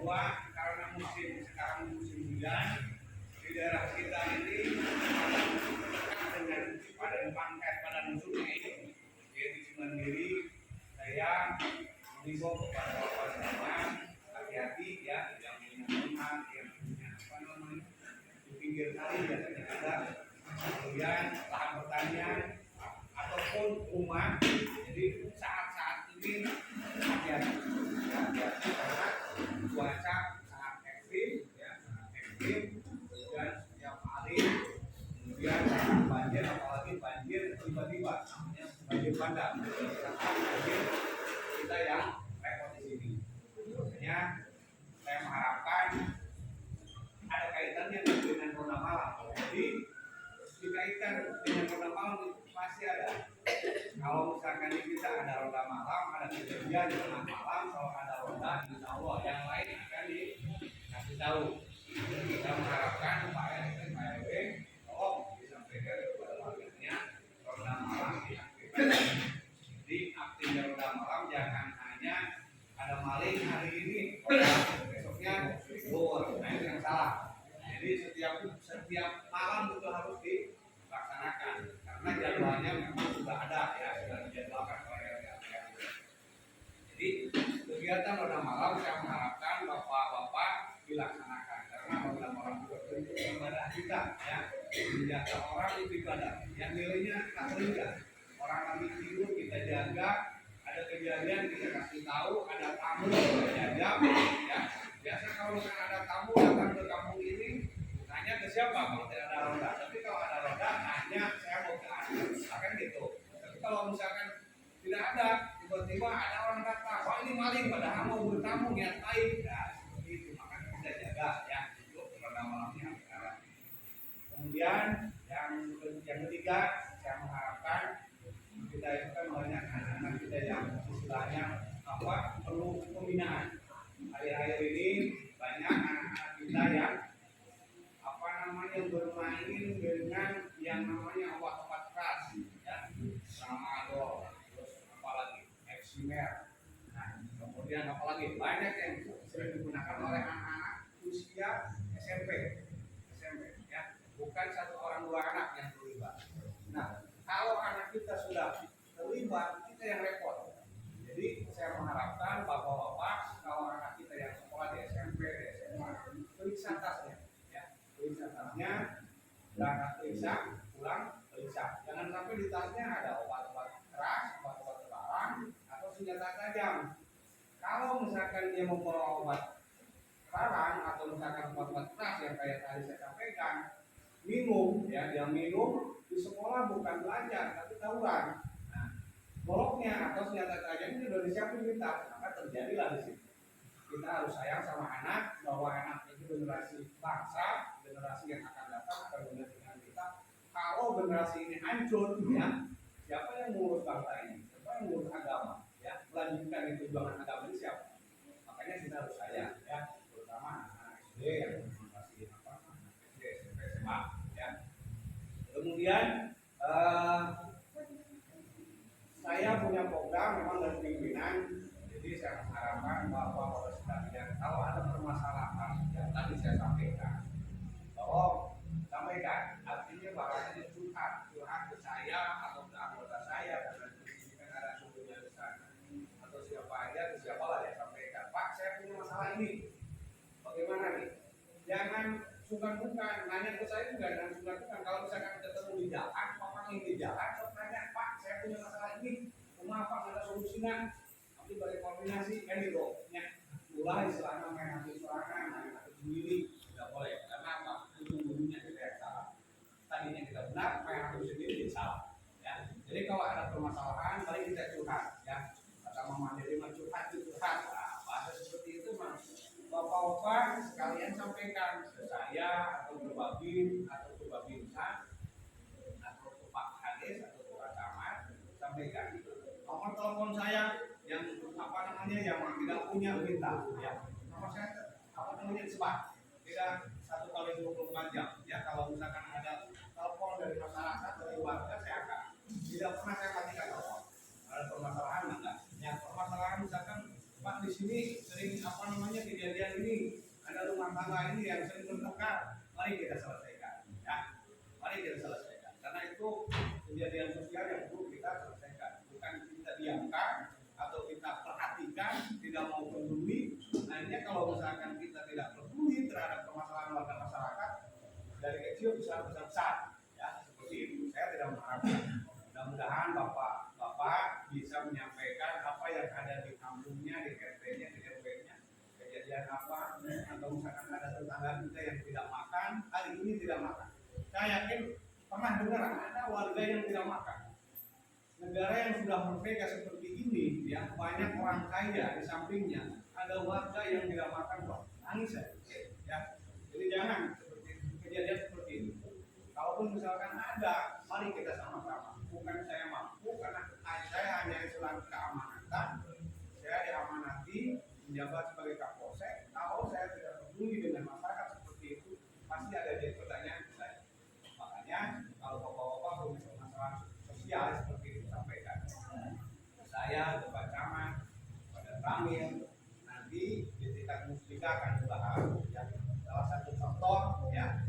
bahwa karena sekarang musim hujan di daerah kita ini dengan padan sungai yaitu Cimandiri, saya mengimbau kepada bapak semua hati-hati ya, yang punya rumah, yang punya di pinggir kali biasanya ada, kemudian lahan pertanian ataupun rumah. Jadi saat-saat ini hati-hati karena cuaca sangat ekstrim ya, sangat ekstrim dan setiap hari kemudian banjir, apalagi banjir tiba-tiba namanya banjir bandang, banjir kita yang repot di sini. Makanya saya mengharapkan ada kaitannya dengan roda malam. Jadi dikaitkan dengan roda malam itu pasti ada. Kalau misalkan kita ada roda malam, ada kejadian di tengah malam, kalau ada roda, insya Allah yang lain akan dikasih tahu. Kita mengharapkan Pak RT, Pak RW, tolong disampaikan kepada warganya roda malam diaktifkan. Jadi aktifnya roda malam jangan hanya ada maling hari ini, besoknya keluar, nah itu yang salah. Jadi setiap malam itu harus dilaksanakan karena jadwalnya memang sudah ada ya, sudah dijadwalkan oleh RT. Jadi kegiatan roda malam saya mengharapkan bapak-bapak dilaksanakan karena roda malam itu ibadah kita ya, menjaga orang itu ibadah yang nilainya tak terhingga. Orang lagi tidur kita jaga, ada kejadian kita kasih tahu, ada tamu kita jaga ya. Biasa kalau misalnya ada tamu datang ke kampung ini, nanya ke siapa kalau tidak ada roda. Tapi kalau ada roda, nanya saya mau ke Anda, akan gitu. Tapi kalau misalkan tidak ada, tiba-tiba ada orang datang, wah ini maling, padahal mau bertamu niat baik, nah seperti itu. Maka kita jaga ya, untuk roda malamnya sekarang. Kemudian yang ketiga, saya mengharapkan kita itu kan banyak anak-anak kita yang istilahnya perlu pembinaan. Akhir-akhir ini banyak anak-anak kita yang bermain dengan yang namanya obat-obat keras ya, tramadol, terus apalagi eksimer. Nah, kemudian apalagi banyak yang sering digunakan oleh anak-anak usia SMP ya, bukan satu orang dua anak yang terlibat. Nah, kalau anak kita sudah terlibat, kita yang repot. Jadi saya mengharapkan bapak-bapak kalau anak kita yang sekolah di SMP, di SMA, periksa tasnya, ya, periksa tasnya, berangkat periksa, pulang periksa. Jangan sampai di tasnya ada obat-obat keras, obat-obat terlarang, atau senjata tajam. Kalau misalkan dia membawa obat terlarang atau misalkan obat-obat keras yang kayak tadi saya sampaikan, minum, ya, dia minum di sekolah bukan belajar tapi tawuran. Goloknya atau senjata tajam itu sudah disiapin kita, maka terjadilah di situ. Kita harus sayang sama anak, bahwa anak itu generasi bangsa, generasi yang akan datang akan menggantikan kita. Kalau generasi ini hancur, ya, siapa yang mengurus bangsa ini? Siapa yang mengurus agama? Ya, melanjutkan itu perjuangan agama ini siapa? Makanya kita harus sayang, ya, terutama anak SD yang generasi anak SD, SMP, SMA, ya. Kemudian saya punya program memang dari pimpinan, jadi saya mengharapkan bahwa pada sekalian kalau ada permasalahan yang tadi saya sampaikan, tolong sampaikan. Artinya bahwa curhat ke saya atau ke anggota saya, karena di kan ada sumbernya di sana, atau siapa aja, siapalah ya sampaikan. Pak, saya punya masalah ini, bagaimana nih? Jangan sungkan-sungkan nanya ke saya juga, jangan sungkan-sungkan. Kalau misalkan ketemu di jalan, orang yang di jalan, tanya, Pak, saya punya masalah ini, apa ada solusinya? Nanti balik koordinasi kan gitu. Ya, mulai istilahnya main hati serangan, main hati sendiri, tidak boleh. Karena apa? Ujung-ujungnya kita yang salah. Tadinya kita benar, main hati sendiri jadi salah. Ya, jadi kalau ada permasalahan, mari kita curhat. Ya, kata Mama Dewi curhat. Nah, bahasa seperti itu mas. Bapak-bapak sekalian sampaikan ke saya atau ke Babin atau ke Babinsa atau ke Pak Hades atau ke Pak Camat, sampaikan. Nomor telepon saya yang yang tidak punya minta, ya. Nomor saya cepat, tidak 1 kali 24 jam. Ya, kalau misalkan ada telepon dari masyarakat dari warga saya akan tidak pernah saya matikan telepon. Ada permasalahan enggak? Ya, permasalahan misalkan Pak di sini sering kejadian yang ini, ada rumah tangga ini yang sering bertengkar, mari kita selesaikan, ya. Mari kita selesaikan. Karena itu kejadian sosial yang perlu kita selesaikan, bukan kita diamkan atau kita perhatikan, tidak mau peduli. Akhirnya kalau misalkan kita tidak peduli terhadap permasalahan warga masyarakat, dari kecil bisa besar, ya seperti itu. Saya tidak mengharapkan. Mudah-mudahan Bapak bisa menyampaikan apa yang ada di kampungnya, di RT-nya, di RW-nya, kejadian apa, atau misalkan ada tetangga kita yang tidak makan, hari ini tidak makan. Saya yakin pernah dengar ada warga yang tidak makan. Negara yang sudah merdeka seperti ini, ya banyak orang kaya di sampingnya, ada warga yang tidak makan, Pak. Nangis ya. Jadi jangan seperti kejadian seperti ini. Kalaupun misalkan ada, mari kita sama-sama. Bukan saya mampu, karena saya hanya Islam keamanatan. Saya diamanati menjabat sebagai Kapolsek. Kalau saya tidak peduli dengan masyarakat seperti itu, pasti ada jadi pertanyaan saya. Makanya kalau bapak-bapak punya masalah sosial seperti itu sampaikan. Saya, Bapak Camat, pada Ramil, nanti di tingkat musbika akan dibahas. Ya, salah satu contoh, ya.